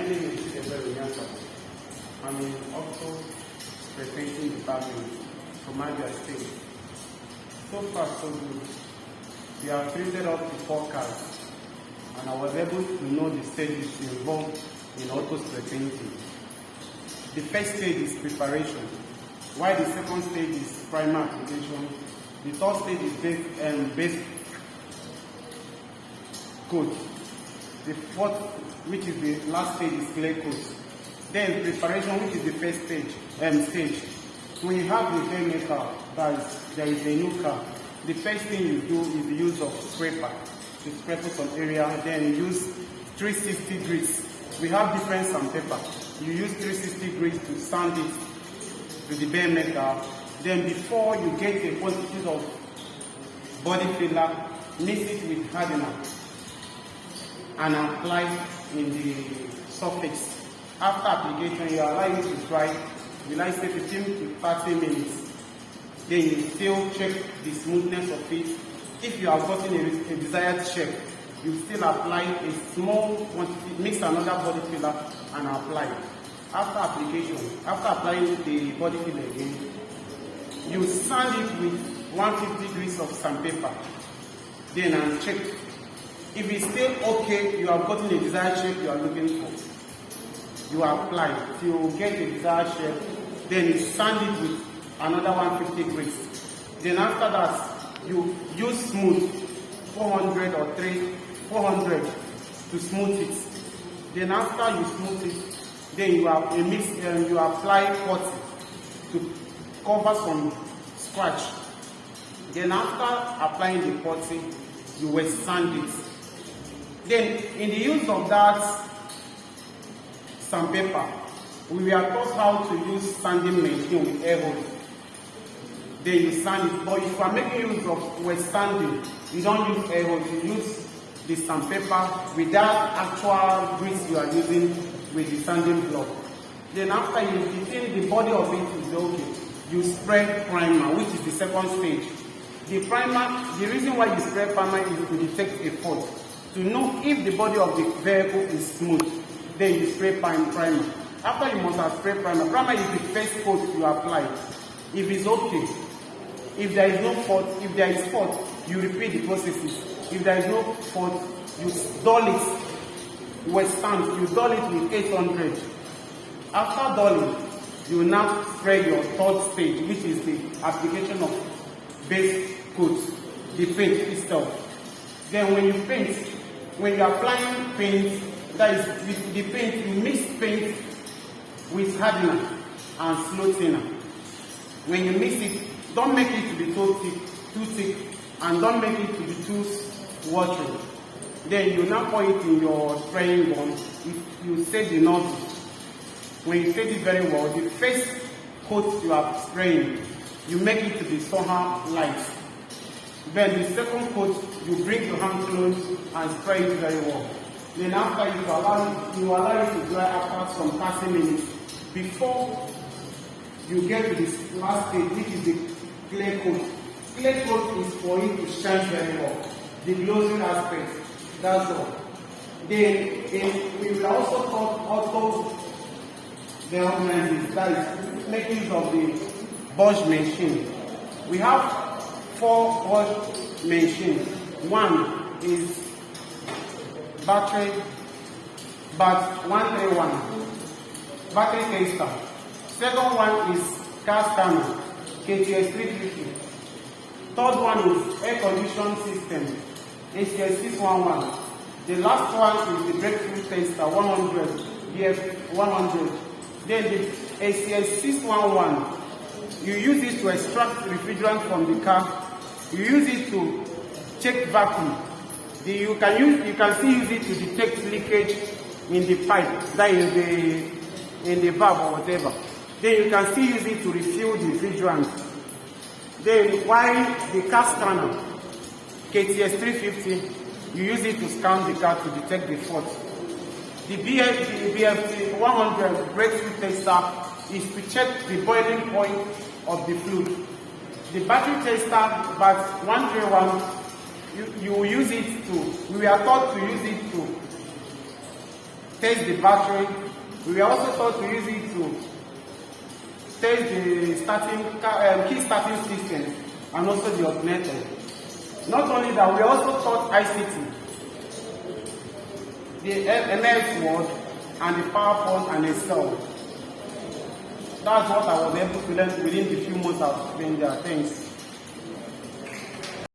name is Chidiebere. I'm in auto preparation department from Abia State. So far, so good. We have treated up to 4 cars, and I was able to know the stages involved in auto spray painting. The first stage is preparation, while the second stage is primer application. The third stage is base coat. The fourth, which is the last stage, is clear coat. Then preparation, which is the first stage. When you have the bare car, there is a new car. The first thing you do is the use of scraper to scrape some area. Then you use 360 degrees. We have different sandpaper. You use 360 degrees to sand it to the bare metal. Then before you get a quantity of body filler, mix it with hardener and apply in the surface. After application, you allow it to dry. You like say 15 to 30 minutes. Then you still check the smoothness of it. If you have gotten a desired shape, you still apply a small quantity, mix another body filler and apply. After application, after applying the body filler again, you sand it with 150 degrees of sandpaper. Then and check. If it's still okay, you have gotten a desired shape you are looking for. You apply till you get a desired shape. Then you sand it with another 150 degrees. Then after that, you use smooth 400 or 400 to smooth it. Then after you smooth it, then you have a mix. You apply putty to cover some scratch. Then after applying the putty, you will sand it. Then in the use of that sandpaper, we are taught how to use sanding machine with air hose. Then you sand it. But if you are making use of wet sanding, you don't use air hose. You use the sandpaper without actual grease you are using with the sanding block. Then after you think the body of it is okay, you spray primer, which is the second stage. The primer, the reason why you spray primer is to detect a fault. To know if the body of the vehicle is smooth, then you spray primer. After you must have sprayed primer. Primer is the first coat you apply. If it's okay, if there is no fault, if there is fault, you repeat the processes. If there is no fault, you dull it with sand. You dull it with 800. After dulling, you now spray your third stage, which is the application of base coat, the paint itself. Then when you paint, when you are applying paint, that is with the paint, you mix paint with hardener and slow thinner. When you mix it, don't make it to be too thick, and don't make it to be too watery. Then you now pour it in your spraying gun. You set the nozzle. When you set it very well, the first coat you are spraying, you make it to be somehow light. Then the second coat, you bring your hand close and spray it very well. Then after you allow it to dry after some 30 minutes. Before you get to this last stage, which is the clear coat. Clear coat is for it to shine very well. The glowing aspect, that's all. Then we will also talk auto development, that is making use of the wash machine. We have 4 wash machines. One is battery, but 131. Battery tester. Second one is car scanner, KTS 350. Third one is air conditioning system, ACS 611. The last one is the breakthrough tester, 100, BF 100. Then the ACS 611, you use it to extract refrigerant from the car. You use it to check vacuum. You can still use it to detect leakage in the pipe, that is in the valve or whatever. Then you can still use it to refill the refrigerant. Then while the car scanner, KTS 350, you use it to scan the car to detect the fault. The BF 100 breakthrough tester is to check the boiling point of the fluid. The battery tester, but 131, you will use it to, we are taught to use it to test the battery. We were also taught to use it to test the key starting system and also the alternator. Not only that, we also taught ICT, the MS Word, and the PowerPoint and Excel. That's what I was able to learn within the few months I've been there. Thanks.